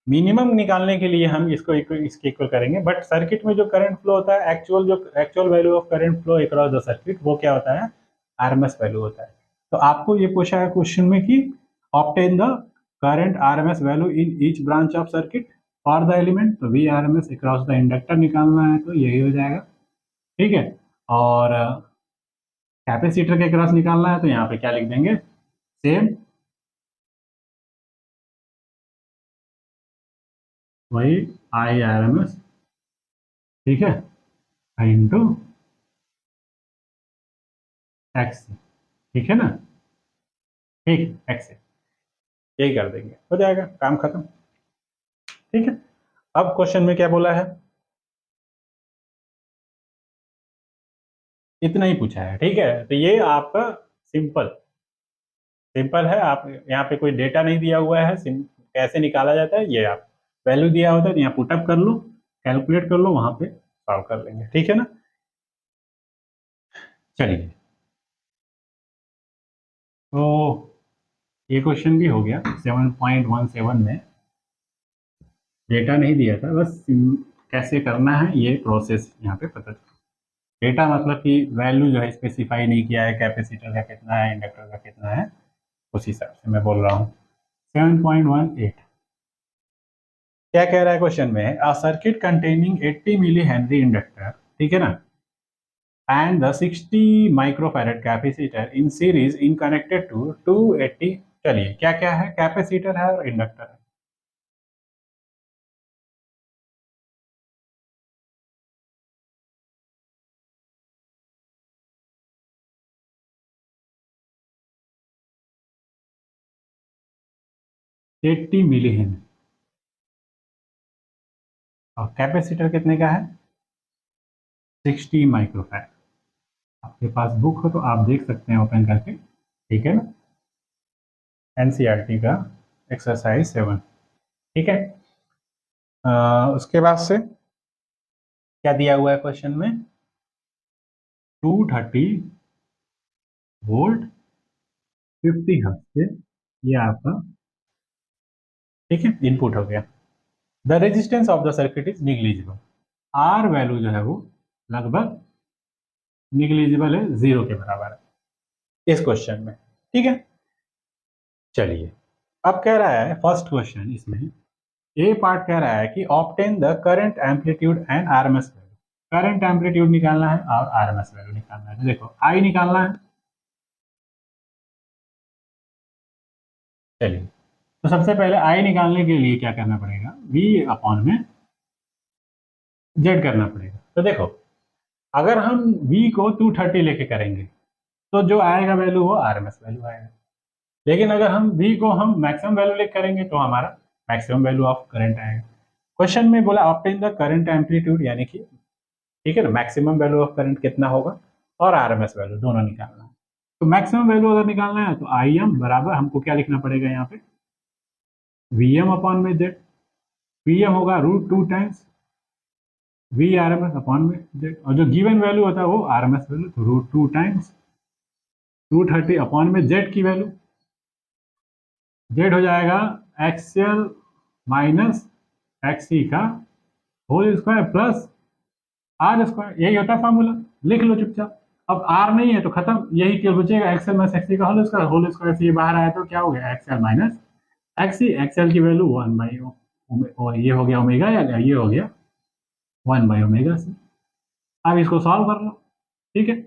मिनिमम निकालने के लिए हम इसको इसके इक्वल करेंगे, बट सर्किट में जो करंट फ्लो होता है, एक्चुअल जो actual value of current flow across the circuit, वो क्या होता है, आरएमएस वैल्यू होता है। तो आपको ये पूछा है क्वेश्चन में कि obtain the current RMS value in each branch of circuit for the element, तो V RMS across the inductor निकालना है, तो यही हो जाएगा। ठीक है, और कैपेसिटर के अक्रॉस निकालना है, तो यहाँ पे क्या लिख देंगे, सेम वही आई आर एम एस, ठीक है, इंटू एक्स, ठीक है ना। ठीक, एक्सेल यही कर देंगे, हो जाएगा काम खत्म। ठीक है, अब क्वेश्चन में क्या बोला है, इतना ही पूछा है। ठीक है, तो ये आपका सिंपल सिंपल है। आप यहाँ पे कोई डेटा नहीं दिया हुआ है, कैसे निकाला जाता है ये आप, वैल्यू दिया होता है तो यहाँ पुटअप कर लो, कैलकुलेट कर लो, वहां पे सॉल्व कर लेंगे। ठीक है ना, चलिए। तो ये क्वेश्चन भी हो गया 7.17 में, डेटा नहीं दिया था, बस कैसे करना है ये प्रोसेस यहाँ पे पता चला। डेटा मतलब कि वैल्यू जो है स्पेसिफाई नहीं किया है, कैपेसिटर का कितना है, इंडक्टर का कितना है, उस हिसाब से मैं बोल रहा हूँ। 7.18 क्या कह रहा है क्वेश्चन में, a circuit containing 80 milli henry inductor, ठीक है ना, and the 60 microfarad capacitor in series in connected to 280। चलिए, क्या क्या है, कैपेसिटर है और इंडक्टर है। 80 मिली हेनरी और कैपेसिटर कितने का है, 60 माइक्रोफैरेड। आपके पास बुक हो तो आप देख सकते हैं ओपन करके, ठीक है ना, एनसीईआरटी का एक्सरसाइज 7। ठीक है, उसके बाद से क्या दिया हुआ है क्वेश्चन में, 230 वोल्ट 50 हर्ट्ज से, ये आपका, ठीक है, इनपुट हो गया। The resistance of the circuit is negligible, R value जो है वो लगभग निग्लिजिबल है, जीरो के बराबर है इस क्वेश्चन में। ठीक है, चलिए, अब कह रहा है फर्स्ट क्वेश्चन इसमें, ए पार्ट कह रहा है कि obtain the current amplitude and RMS value, current amplitude निकालना है और आरएमएस वैल्यू निकालना है। तो देखो, आई निकालना है, चलिए, तो सबसे पहले आई निकालने के लिए क्या करना पड़ेगा, वी अपॉन में जेड करना पड़ेगा। तो देखो, अगर हम वी को 230 लेके करेंगे तो जो आएगा वैल्यू वो आरएमएस वैल्यू आएगा, लेकिन अगर हम वी को हम मैक्सिमम वैल्यू लेके करेंगे तो हमारा मैक्सिमम वैल्यू ऑफ करंट आएगा। क्वेश्चन में बोला ऑब्टेन द करंट एम्पलीट्यूड, यानी कि, ठीक है ना, मैक्सिमम वैल्यू ऑफ करंट कितना होगा और आरएमएस वैल्यू दोनों निकालना है। तो मैक्सिमम वैल्यू अगर निकालना है तो आई एम बराबर हमको क्या लिखना पड़ेगा यहाँ पे, वी एम अपॉन में जेड। वी एम होगा √2 times V R M S upon में जेड, और जो गिवन वैल्यू होता है वो आर एम एस वैल्यू, तो √2 टाइम्स 230 अपॉन में जेड की वैल्यू, जेड हो जाएगा एक्सएल माइनस एक्सी का whole square plus R square, यही होता है फॉर्मूला, लिख लो चुपचाप। अब आर नहीं है तो खत्म, यही क्या बचेगा, एक्सएल माइनस एक्सी का होल स्क्वायर से ये बाहर आया तो क्या हो गया, एक्सएल माइनस एक्सी, एक्सएल की वैल्यू 1 बाई, और ये हो गया ओमेगा, या ये हो गया 1 बाई ओमेगा से। अब इसको सॉल्व कर लो, ठीक है,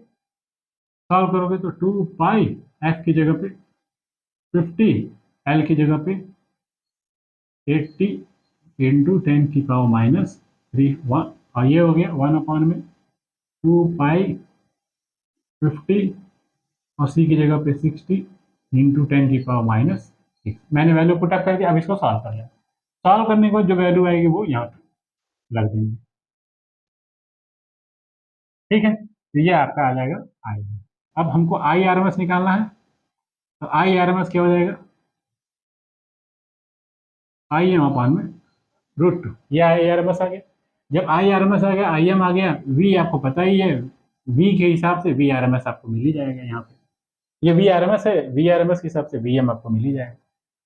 सॉल्व करोगे तो 2 पाई एफ की जगह पे 50, एल की जगह पे 80 इंटू 10⁻³ 1, और ये हो गया 1 अपॉन में 2 पाई 50, और सी की जगह पे 60 इंटू 10⁻⁻6। मैंने वैल्यू पुटअप कर दिया, अब इसको सॉल्व कर लें। सॉल्व करने के बाद जो वैल्यू आएगी वो यहाँ पे लग देंगे। ठीक है, तो ये आपका आ जाएगा आई। अब हमको आई आर एम एस निकालना है, तो आई आर एम एस क्या हो जाएगा, आई एम अपॉन में √2, ये आई आर एम एस आ गया। जब आई आर एम एस आ गया, आई एम आ गया, वी आपको पता ही है, वी के हिसाब से वी आर एम एस आपको मिल ही जाएगा यहाँ पे, ये वी आर एम एस है, वी आर एम एस के हिसाब से वी एम आपको मिल ही जाएगा।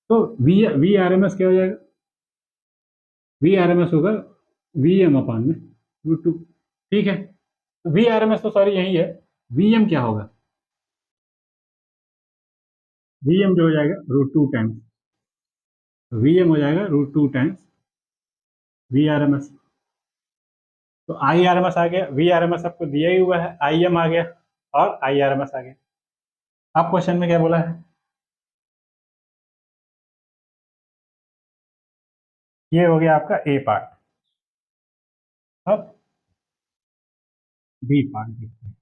तो V V R M S क्या हो जाएगा, वी आर एम एस होगा वी एम अपॉन में √2। ठीक है, वी आर एम एस तो सॉरी यही है, वी एम क्या होगा, वी एम जो हो जाएगा √2 टाइम्स, वी एम हो जाएगा √2 times V R M S. तो आई आर एम एस आ गया, वी आर एम एस आपको दिया ही हुआ है, आई एम आ गया और आई आर एम एस आ गया। आप क्वेश्चन में क्या बोला है, ये हो गया आपका ए पार्ट। अब बी पार्ट देखते हैं,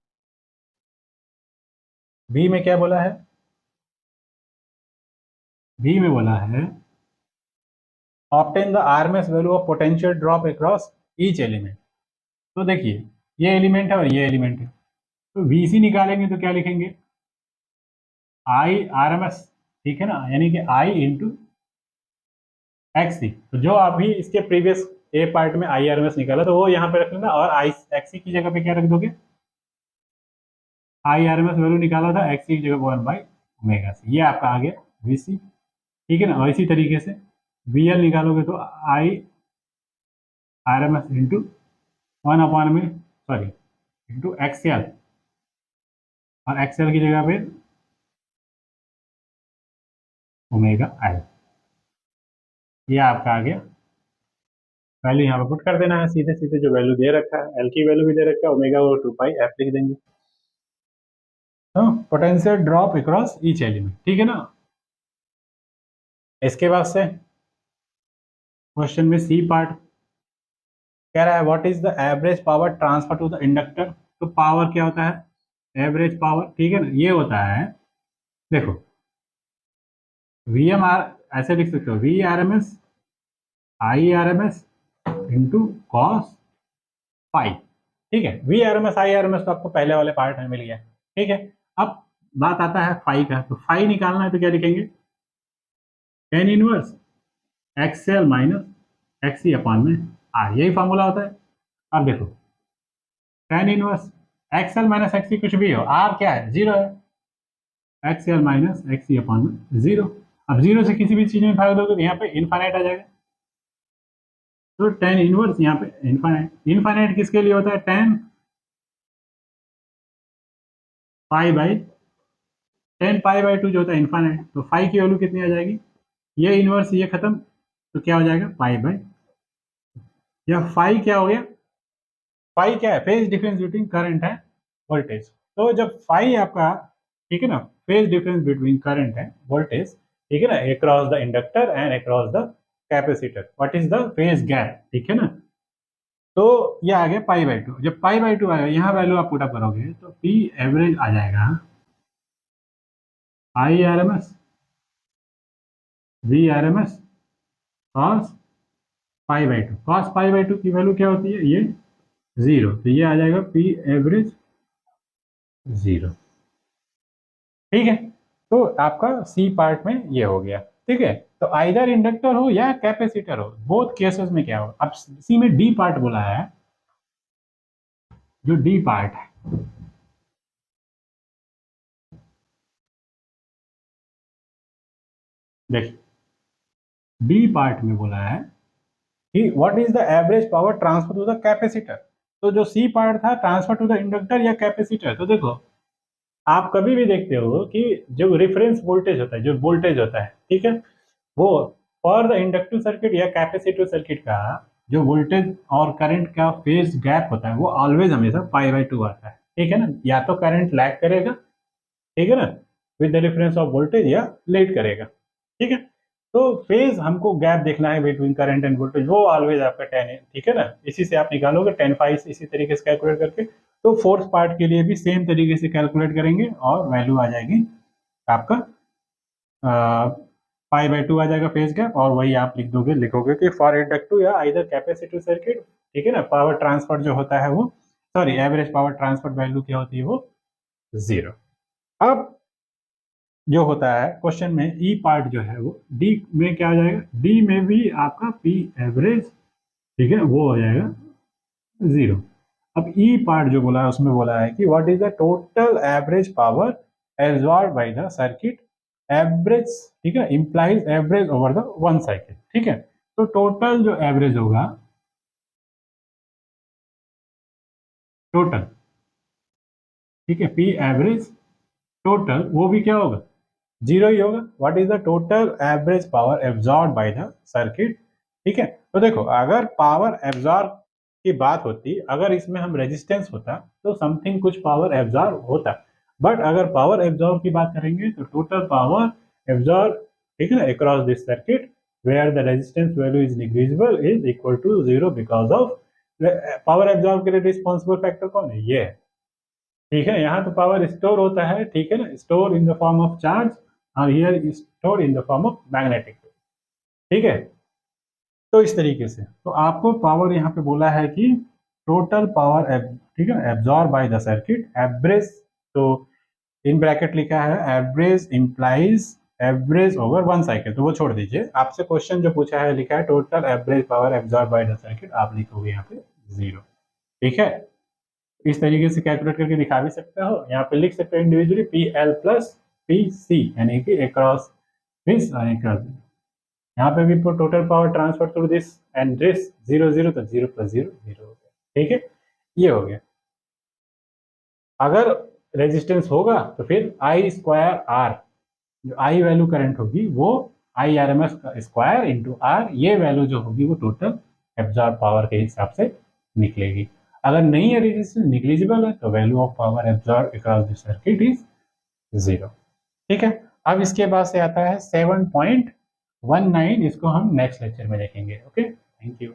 बी में क्या बोला है, बी में बोला है obtain the RMS value of potential drop across each element. तो देखिए ये एलिमेंट है और ये एलिमेंट है, तो वीसी निकालेंगे तो क्या लिखेंगे, आई आरएमएस, ठीक है ना, यानी कि आई इंटू एक्सी। तो जो अभी इसके प्रीवियस ए पार्ट में आई आरएमएस निकाला तो वो यहाँ पे रख लेना, और आई एक्सी की जगह पे क्या रख दोगे, आई आरएमएस वैल्यू निकाला था एक्सी की जगह 1/ओमेगा सी, ये आपका आ गया वीसी, ठीक है ना। और इसी तरीके से वी एल निकालोगे तो आई आरएमएस इंटू 1 में सॉरी इंटू एक्सएल, और एक्सएल की जगह पे ओमेगा आई, ये आपका आ गया। वैल्यू यहाँ पे पुट कर देना है सीधे सीधे, जो वैल्यू दे रखा है एल की वैल्यू भी दे रखा है, ओमेगा और 2 पाई एफ लिख देंगे। तो potential drop across each element, ठीक है ना। इसके बाद से क्वेश्चन में सी पार्ट कह रहा है what is the average power transfer to the inductor. तो पावर क्या होता है, एवरेज पावर, ठीक है ना, ये होता है, देखो वी एम आर, ऐसे लिख सकते हो V R M S I R M S into cos pi, ठीक है। V R M S I R M S तो आपको पहले वाले पार्ट में मिल गया, ठीक है। अब बात आता है फाई का, तो फाई निकालना है तो क्या लिखेंगे, tan inverse XL minus XC upon में आर, यही फॉर्मूला होता है। अब देखो tan inverse XL minus XC कुछ भी हो, आर क्या है, जीरो है, एक्सएल माइनस एक्सी अपॉन में जीरो। अब जीरो से किसी भी चीज में भाग दोगे तो यहाँ पे इनफाइनाइट आ जाएगा, तो टेन इनवर्स यहाँ पे इनफाइनाइट, इनफाइनाइट किसके लिए होता है, ten pi by, ten pi by to जो होता है इनफाइनाइट, तो फाई की वैल्यू कितनी आ जाएगी, ये इनवर्स ये खत्म, तो क्या हो जाएगा पाई बाई, या फाई क्या हो गया, फाई क्या है, फेज डिफरेंस बिटवीन करंट है वोल्टेज। तो जब फाई आपका, ठीक है ना, फेज डिफरेंस बिटवीन करंट है वोल्टेज, ठीक है ना, across the inductor and across the capacitor, what is the phase gap, ठीक है ना। तो ये आ गया पाई बाई टू, जब पाई बाई टू आएगा यहाँ वैल्यू आप पुट अप करोगे तो पी एवरेज आ जाएगा I R M S V R M S cos pi by two, cos pi by two की वैल्यू क्या होती है, ये जीरो, तो ये आ जाएगा पी एवरेज जीरो, ठीक है। तो आपका सी पार्ट में ये हो गया, ठीक है। तो आइदर इंडक्टर हो या कैपेसिटर हो, बोथ केसेस में क्या हो। अब सी में डी पार्ट बोला है, जो डी पार्ट है, देखिए डी पार्ट में बोला है कि what is the average power transfer to the capacitor. तो जो सी पार्ट था ट्रांसफर टू द इंडक्टर या कैपेसिटर, तो देखो आप कभी भी देखते हो कि जो रेफरेंस वोल्टेज होता है, जो वोल्टेज होता है, ठीक है, वो फॉर द इंडक्टिव सर्किट या कैपेसिटिव सर्किट का जो वोल्टेज और करंट का फेज गैप होता है वो ऑलवेज हमेशा पाई बाई टू आता है, ठीक है ना। या तो करंट लैग करेगा, ठीक है ना, with the difference of voltage, या लेट करेगा, ठीक है। तो फेज हमको गैप देखना है बिटवीन करंट एंड वोल्टेज, वो ऑलवेज आपका 10 है, ठीक है ना। इसी से आप निकालोगे 10 फाइव इसी तरीके से कैलकुलेट करके। तो फोर्थ पार्ट के लिए भी सेम तरीके से कैलकुलेट करेंगे और वैल्यू आ जाएगी आपका पाई बाई टू आ जाएगा फेज गैप, और वही आप लिख दोगे, लिखोगे कि फॉर इंडक्टिव या आइदर कैपेसिटिव सर्किट, ठीक है ना, पावर ट्रांसफर जो होता है वो, sorry average power transfer value क्या होती है, वो जीरो। अब जो होता है क्वेश्चन में ई पार्ट जो है वो डी में क्या आ जाएगा, डी में भी आपका पी एवरेज, ठीक है, वो हो जाएगा जीरो। अब ई पार्ट जो बोला है उसमें बोला है कि what is the total average power absorb by the circuit average, ठीक है, implies average over the one cycle, ठीक है। तो टोटल जो एवरेज होगा, टोटल, ठीक है, पी एवरेज टोटल, वो भी क्या होगा, जीरो ही होगा। What is the total average power absorb by the circuit, ठीक है। तो देखो अगर पावर एब्जॉर्ब की बात होती, अगर इसमें हम रेजिस्टेंस होता तो समथिंग कुछ पावर एब्जॉर्ब होता, बट अगर पावर एब्जॉर्ब की बात करेंगे तो टोटल पावर एब्जॉर्ब, ठीक है ना, across this circuit where the resistance value is negligible is equal to zero because of power absorb के लिए रिस्पॉन्सिबल फैक्टर कौन है, ये है, ठीक है। यहाँ तो पावर स्टोर होता है, ठीक है ना, store in the form of charge or here store in the form of magnetic field. ठीक है, तो इस तरीके से तो आपको पावर यहाँ पे बोला है कि टोटल पावर, ठीक है, absorb by the circuit average. तो इन ब्रैकेट लिखा है average implies average over one cycle, तो वो छोड़ दीजिए। आपसे क्वेश्चन जो पूछा है लिखा है total average power absorb by the circuit, आप लिखोगे यहाँ पे 0। ठीक है, इस तरीके से कैलकुलेट करके दिखा भी सकते हो। यहाँ पे लिख सकते हो individually P L plus P C, यानी कि अक्रॉस दिस और अक्रॉस। यहाँ पे भी total power transfer through this and this 0 0, तो 0 + 0 0 हो गया। ठीक है, ये हो गया। अगर रेजिस्टेंस होगा तो फिर आई स्क्वायर आर, जो आई वैल्यू करंट होगी वो I R M S square into R, ये वैल्यू जो होगी वो टोटल एब्जॉर्ब पावर के हिसाब से निकलेगी। अगर नहीं है रेजिस्टेंस, निग्लिजिबल है, तो value of power absorb across the circuit is 0। ठीक है, अब इसके बाद से आता है 7.19, इसको हम नेक्स्ट लेक्चर में देखेंगे। Okay, thank you.